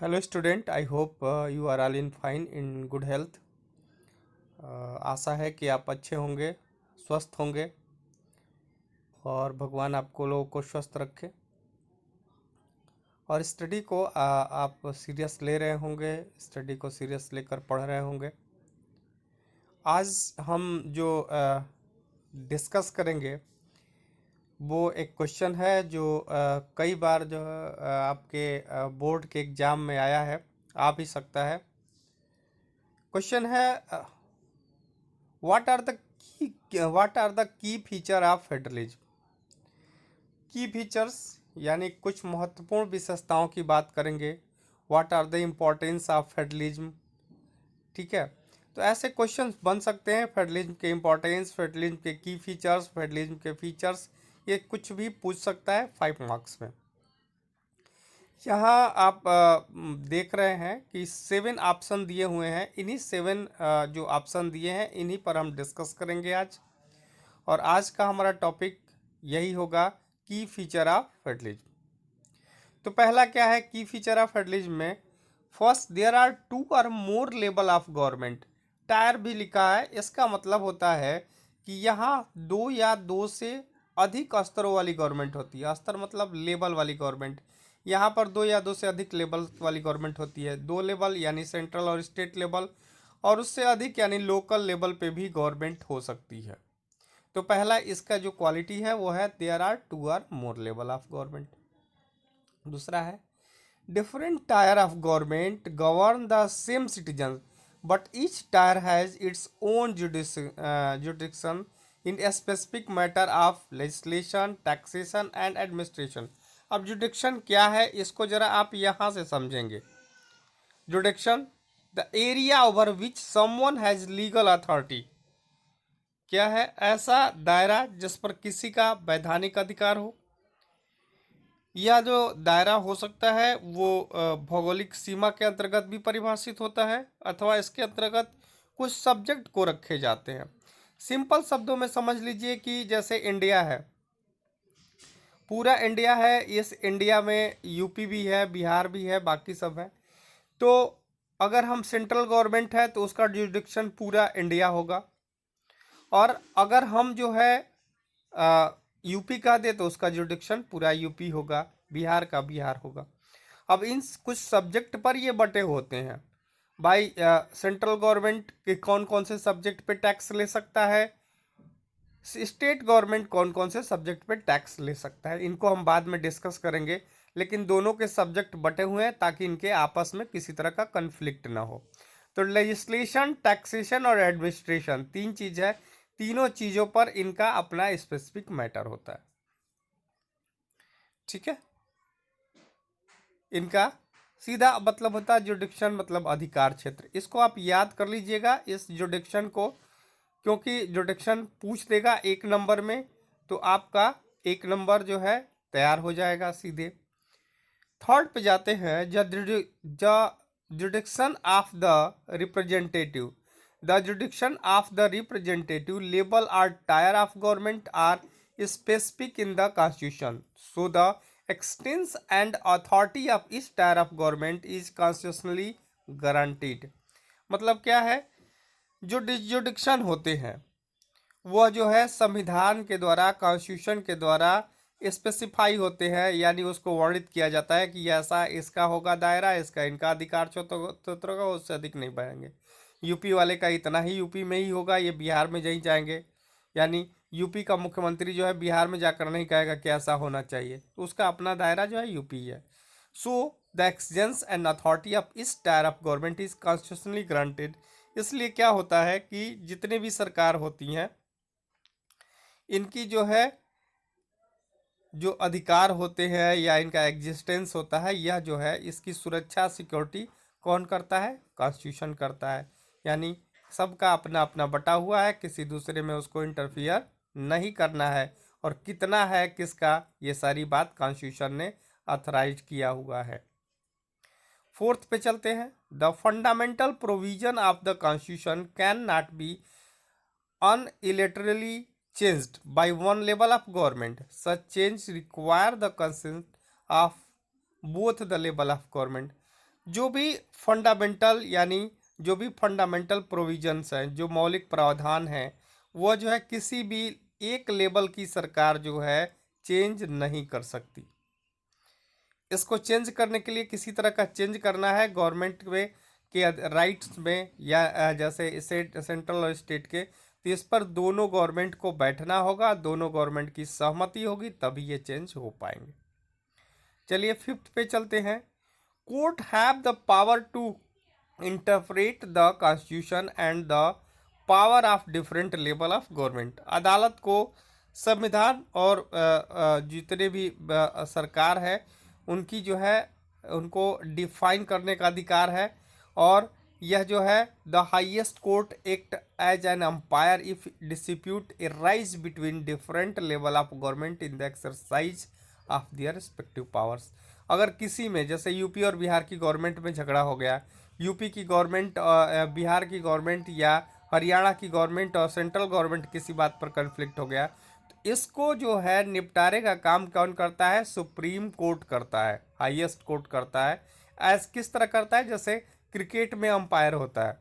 Hello student, I hope you are all in fine in good health. आशा है कि आप अच्छे होंगे, स्वस्थ होंगे और भगवान आपको लोगों को स्वस्थ रखे। और स्टडी को आप सीरियस ले रहे होंगे, स्टडी को सीरियस लेकर पढ़ रहे होंगे। आज हम जो डिस्कस करेंगे वो एक क्वेश्चन है जो कई बार जो है आपके बोर्ड के एग्ज़ाम में आया है, आ भी सकता है। क्वेश्चन है, what are the key feature of federalism. Key features यानी कुछ महत्वपूर्ण विशेषताओं की बात करेंगे। What are the importance of federalism. ठीक है, तो ऐसे क्वेश्चंस बन सकते हैं। फेडरलिज्म के इम्पोर्टेंस, फेडरलिज्म के की फीचर्स, फेडरलिज्म के फीचर्स, ये कुछ भी पूछ सकता है 5 मार्क्स में। यहाँ आप देख रहे हैं कि 7 ऑप्शन दिए हुए हैं। इन्हीं 7 जो ऑप्शन दिए हैं इन्हीं पर हम डिस्कस करेंगे आज। और आज का हमारा टॉपिक यही होगा, की फीचर ऑफ फेडरलिज्म। तो पहला क्या है की फीचर ऑफ फेडरलिज्म में? फर्स्ट, देयर आर 2 और मोर लेवल ऑफ गवर्नमेंट। टायर भी लिखा है, इसका मतलब होता है कि यहाँ 2 या 2 से अधिक स्तरों वाली गवर्नमेंट होती है। स्तर मतलब लेवल वाली गवर्नमेंट। यहाँ पर 2 या 2 से अधिक लेवल वाली गवर्नमेंट होती है। 2 लेवल यानी सेंट्रल और स्टेट लेवल, और उससे अधिक यानी लोकल लेवल पे भी गवर्नमेंट हो सकती है। तो पहला इसका जो क्वालिटी है वो है देयर आर 2 और मोर लेवल ऑफ गवर्नमेंट। दूसरा है, different tyre of government govern the same citizen but each tyre has its own जुडिक्शन in a specific matter of legislation, taxation and administration. अब जुडिक्शन क्या है इसको जरा आप यहाँ से समझेंगे। जुडिक्शन, the area over which someone has legal authority. क्या है? ऐसा दायरा जिस पर किसी का वैधानिक अधिकार हो। यह जो दायरा हो सकता है वो भौगोलिक सीमा के अंतर्गत भी परिभाषित होता है, अथवा इसके अंतर्गत कुछ सब्जेक्ट को रखे जाते हैं। सिंपल शब्दों में समझ लीजिए कि जैसे इंडिया है, पूरा इंडिया है। इस इंडिया में यूपी भी है, बिहार भी है, बाकी सब है। तो अगर हम सेंट्रल गवर्नमेंट है तो उसका जुरिडिक्शन पूरा इंडिया होगा। और अगर हम जो है यूपी का दे तो उसका जुरिडिक्शन पूरा यूपी होगा, बिहार का बिहार होगा। अब इन कुछ सब्जेक्ट पर ये बटे होते हैं। भाई सेंट्रल गवर्नमेंट के कौन कौन से सब्जेक्ट पे टैक्स ले सकता है, स्टेट गवर्नमेंट कौन कौन से सब्जेक्ट पे टैक्स ले सकता है, इनको हम बाद में डिस्कस करेंगे। लेकिन दोनों के सब्जेक्ट बटे हुए हैं ताकि इनके आपस में किसी तरह का कन्फ्लिक्ट ना हो। तो लेजिस्लेशन, टैक्सेशन और एडमिनिस्ट्रेशन 3 चीज है। तीनों चीजों पर इनका अपना स्पेसिफिक मैटर होता है। ठीक है, इनका सीधा मतलब होता है जुडिक्शन मतलब अधिकार क्षेत्र। इसको आप याद कर लीजिएगा इस जुडिक्शन को, क्योंकि जुडिक्शन पूछ देगा 1 नंबर में, तो आपका 1 नंबर जो है तैयार हो जाएगा सीधे। थर्ड पे जाते हैं, jurisdiction of the representative. The jurisdiction of the representative level or tier of government are specific in the constitution, so the extents and authority of इस tier of government is constitutionally guaranteed. मतलब क्या है? जो जुडिक्शन होते हैं वह जो है संविधान के द्वारा, कॉन्स्टिट्यूशन के द्वारा स्पेसिफाई होते हैं, यानी उसको वर्णित किया जाता है कि ऐसा इसका होगा दायरा, इसका इनका अधिकार क्षेत्र होगा, उससे अधिक नहीं बढ़ेंगे। यूपी वाले का इतना ही यूपी में ही होगा, ये बिहार में नहीं जाएंगे। यानी यूपी का मुख्यमंत्री जो है बिहार में जाकर नहीं कहेगा कि ऐसा होना चाहिए, तो उसका अपना दायरा जो है यूपी है। So the extents and authority of इस tier of government is constitutionally granted. इसलिए क्या होता है कि जितने भी सरकार होती हैं इनकी जो है जो अधिकार होते हैं या इनका एग्जिस्टेंस होता है, यह जो है इसकी सुरक्षा, सिक्योरिटी कौन करता है? कॉन्स्टिट्यूशन करता है। यानी सबका अपना अपना बटा हुआ है, किसी दूसरे में उसको इंटरफियर नहीं करना है। और कितना है किसका, ये सारी बात कॉन्स्टिट्यूशन ने ऑथराइज किया हुआ है। फोर्थ पे चलते हैं, the fundamental provision of the constitution can not be unilaterally changed by one level of government. Such change require the consent of both the level of government. जो भी फंडामेंटल यानी जो भी फंडामेंटल प्रोविजंस हैं, जो मौलिक प्रावधान हैं, वह जो है किसी भी एक लेवल की सरकार जो है चेंज नहीं कर सकती। इसको चेंज करने के लिए किसी तरह का चेंज करना है गवर्नमेंट में के राइट्स में या जैसे सेंट्रल और स्टेट के, तो इस पर दोनों गवर्नमेंट को बैठना होगा, दोनों गवर्नमेंट की सहमति होगी, तभी ये चेंज हो पाएंगे। चलिए फिफ्थ पे चलते हैं। Court have the power to interpret the constitution and the power of different level of government. अदालत को संविधान और जितने भी सरकार है उनकी जो है उनको डिफाइन करने का अधिकार है। और यह जो है the highest court act as an umpire if dispute rise between different level of government in the exercise of their respective powers. अगर किसी में जैसे यूपी और बिहार की गवर्नमेंट में झगड़ा हो गया, यूपी की गवर्नमेंट बिहार की गवर्नमेंट या हरियाणा की गवर्नमेंट और सेंट्रल गवर्नमेंट किसी बात पर कन्फ्लिक्ट हो गया, तो इसको जो है निपटारे का काम कौन करता है? सुप्रीम कोर्ट करता है, हाईएस्ट कोर्ट करता है। एज किस तरह करता है? जैसे क्रिकेट में अंपायर होता है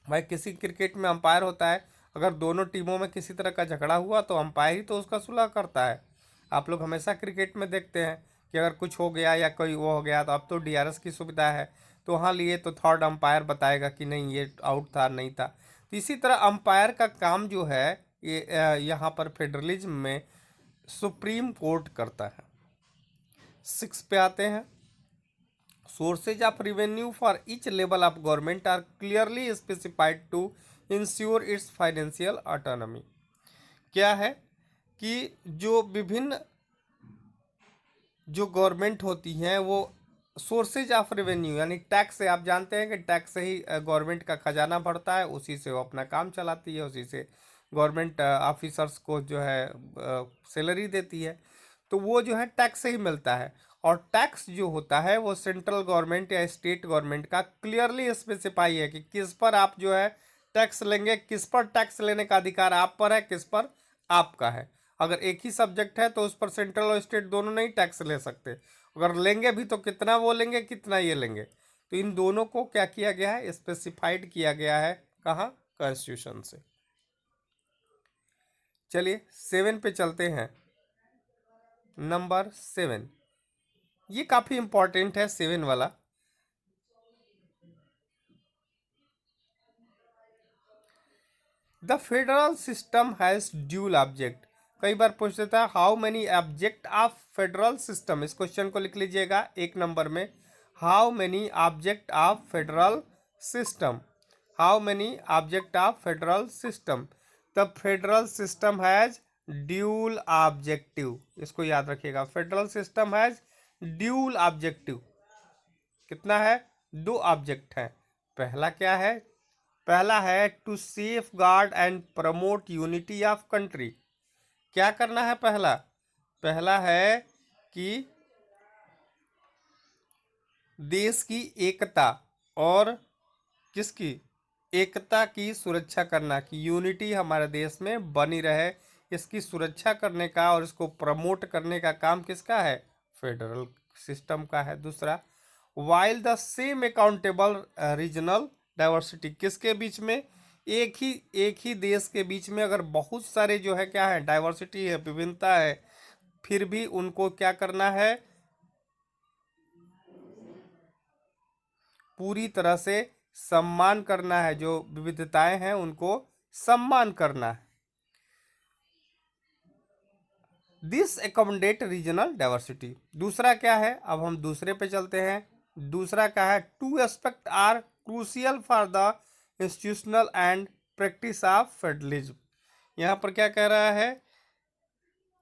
भाई, किसी क्रिकेट में अंपायर होता है, अगर दोनों टीमों में किसी तरह का झगड़ा हुआ तो अंपायर ही तो उसका सुलह करता है। आप लोग हमेशा क्रिकेट में देखते हैं कि अगर कुछ हो गया या कोई वो हो गया, तो अब तो डीआरएस की सुविधा है, तो वहाँ लिए तो थर्ड अंपायर बताएगा कि नहीं ये आउट था नहीं था। तो इसी तरह अंपायर का काम जो है ये यहाँ पर फेडरलिज्म में सुप्रीम कोर्ट करता है। सिक्स पे आते हैं। Sources of revenue for each level of government are clearly specified to ensure its financial autonomy. क्या है कि जो विभिन्न जो गवर्नमेंट होती हैं वो सोर्सेज ऑफ रेवेन्यू यानी टैक्स से, आप जानते हैं कि टैक्स से ही गवर्नमेंट का खजाना बढ़ता है, उसी से वो अपना काम चलाती है, उसी से गवर्नमेंट ऑफिसर्स को जो है सैलरी देती है, तो वो जो है टैक्स से ही मिलता है। और टैक्स जो होता है वो सेंट्रल गवर्नमेंट या स्टेट गवर्नमेंट का क्लियरली स्पेसिफाई है कि किस पर आप जो है टैक्स लेंगे, किस पर टैक्स लेने का अधिकार आप पर है, किस पर आपका है। अगर एक ही सब्जेक्ट है तो उस पर सेंट्रल और स्टेट दोनों नहीं टैक्स ले सकते, अगर लेंगे भी तो कितना वो लेंगे कितना ये लेंगे। तो इन दोनों को क्या किया गया है? स्पेसिफाइड किया गया है। कहाँ? कॉन्स्टिट्यूशन से। चलिए सेवन पे चलते हैं। नंबर सेवन, ये काफी इंपॉर्टेंट है सेवन वाला। The federal system has dual object. कई बार पूछ देता है how many object of federal system. इस क्वेश्चन को लिख लीजिएगा एक नंबर में, how many object of federal system, how many object of federal system. The federal system has dual objective. इसको याद रखिएगा, federal system has dual objective. कितना है? दो ऑब्जेक्ट हैं। पहला क्या है? पहला है to safeguard and promote unity of country. क्या करना है? पहला पहला है कि देश की एकता और किसकी एकता की सुरक्षा करना, कि यूनिटी हमारे देश में बनी रहे, इसकी सुरक्षा करने का और इसको प्रमोट करने का काम किसका है? फेडरल सिस्टम का है। दूसरा, while the same accountable regional diversity. किसके बीच में? एक ही देश के बीच में अगर बहुत सारे जो है क्या है डाइवर्सिटी है, विभिन्नता है, फिर भी उनको क्या करना है? पूरी तरह से सम्मान करना है, जो विविधताएं हैं उनको सम्मान करना है। This accommodate regional diversity. दूसरा क्या है? अब हम दूसरे पे चलते हैं। दूसरा क्या है? Two aspect are crucial for the institutional and practice of federalism. यहाँ पर क्या कह रहा है?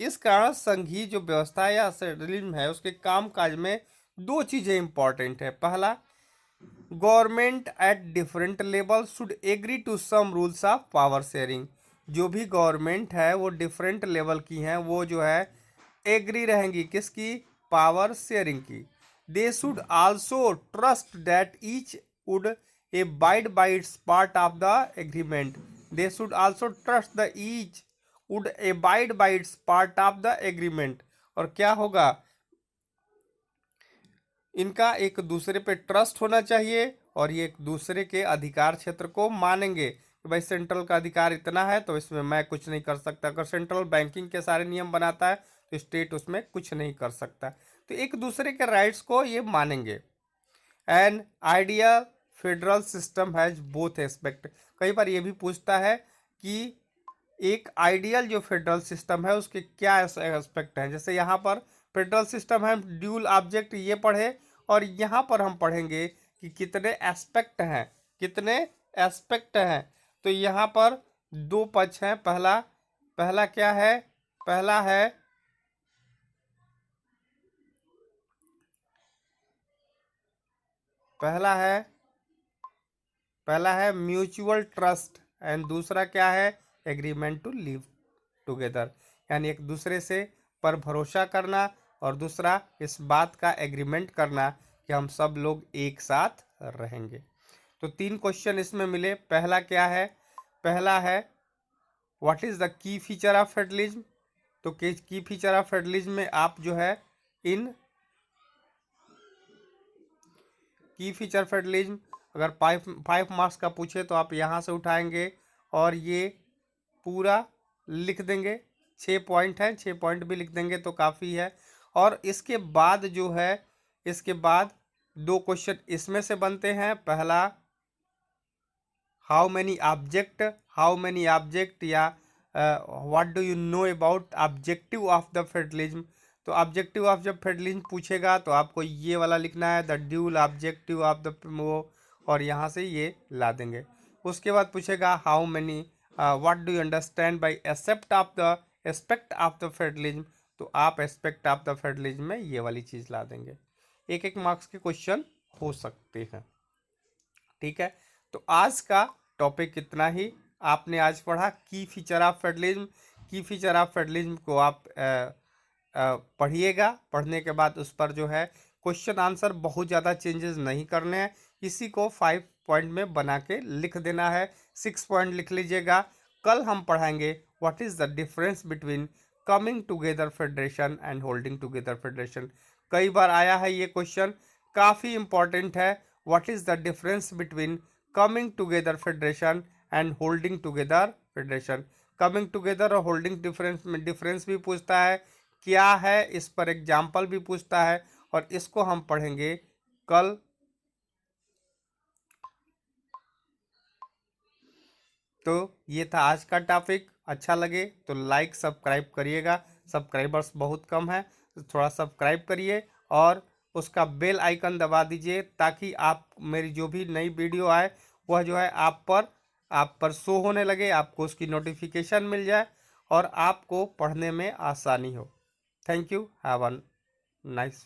इस कारण संघीय जो व्यवस्था या फेडरलिज्म है उसके काम काज में दो चीजें इंपॉर्टेंट है। पहला, government at different level should agree to some rules of power sharing. जो भी गवर्नमेंट है वो डिफरेंट लेवल की हैं, वो जो है एग्री रहेंगी किसकी? पावर शेयरिंग की। They should also trust that each would abide by its part of the agreement. They should also trust the each would abide by its part of the agreement. और क्या होगा? इनका एक दूसरे पे ट्रस्ट होना चाहिए और ये एक दूसरे के अधिकार क्षेत्र को मानेंगे कि भाई सेंट्रल का अधिकार इतना है तो इसमें मैं कुछ नहीं कर सकता। अगर सेंट्रल बैंकिंग के सारे नियम बनाता है तो स्टेट उसमें कुछ नहीं कर सकता। तो एक दूसरे के राइट्स को ये मानेंगे। An ideal federal system has both aspect. कई बार ये भी पूछता है कि एक आइडियल जो फेडरल सिस्टम है उसके क्या एस्पेक्ट हैं। जैसे यहाँ पर फेडरल सिस्टम है, ड्यूल ऑब्जेक्ट ये पढ़े, और यहाँ पर हम पढ़ेंगे कि कितने एस्पेक्ट हैं, कितने एस्पेक्ट हैं। तो यहाँ पर दो पक्ष हैं। पहला पहला क्या है? पहला है पहला है पहला है म्यूचुअल ट्रस्ट एंड दूसरा क्या है? एग्रीमेंट टू लिव टुगेदर, यानी एक दूसरे से पर भरोसा करना और दूसरा इस बात का एग्रीमेंट करना कि हम सब लोग एक साथ रहेंगे। तो तीन क्वेश्चन इसमें मिले। पहला क्या है? पहला है what is the key feature of federalism. तो की फीचर ऑफ फेडरलिज्म में आप जो है इन की फीचर फेडरलिज्म अगर 5 मार्क्स का पूछे तो आप यहाँ से उठाएंगे और ये पूरा लिख देंगे। 6 पॉइंट हैं, 6 पॉइंट भी लिख देंगे तो काफ़ी है। और इसके बाद जो है, इसके बाद दो क्वेश्चन इसमें से बनते हैं। पहला हाउ मैनी ऑब्जेक्ट या what do you know about objective of the federalism. तो ऑब्जेक्टिव ऑफ जब फेडरलिज्म पूछेगा तो आपको ये वाला लिखना है, the dual objective of the वो, और यहाँ से ये ला देंगे। उसके बाद पूछेगा how many what do you understand by aspect of the federalism. तो आप एस्पेक्ट ऑफ द फेडरलिज्म में ये वाली चीज़ ला देंगे। एक एक मार्क्स के क्वेश्चन हो सकते हैं। ठीक है, तो आज का टॉपिक इतना ही। आपने आज पढ़ा की फीचर ऑफ फेडरलिज्म। की फीचर ऑफ फेडरलिज्म को आप पढ़िएगा। पढ़ने के बाद उस पर जो है क्वेश्चन आंसर बहुत ज़्यादा चेंजेस नहीं करने हैं। इसी को 5 पॉइंट में बना के लिख देना है। 6 पॉइंट लिख लीजिएगा। कल हम पढ़ाएंगे what is the difference between coming together federation and holding together federation. कई बार आया है ये क्वेश्चन, काफ़ी इंपॉर्टेंट है। What is the difference between coming together federation and holding together federation. Coming together और होल्डिंग डिफरेंस भी पूछता है, क्या है इस पर एग्जाम्पल भी पूछता है, और इसको हम पढ़ेंगे कल। तो ये था आज का टॉपिक। अच्छा लगे तो लाइक सब्सक्राइब करिएगा। सब्सक्राइबर्स बहुत कम है तो थोड़ा सब्सक्राइब करिए और उसका बेल आइकन दबा दीजिए ताकि आप मेरी जो भी नई वीडियो आए वह जो है आप पर शो होने लगे, आपको उसकी नोटिफिकेशन मिल जाए और आपको पढ़ने में आसानी हो। Thank you. Have a nice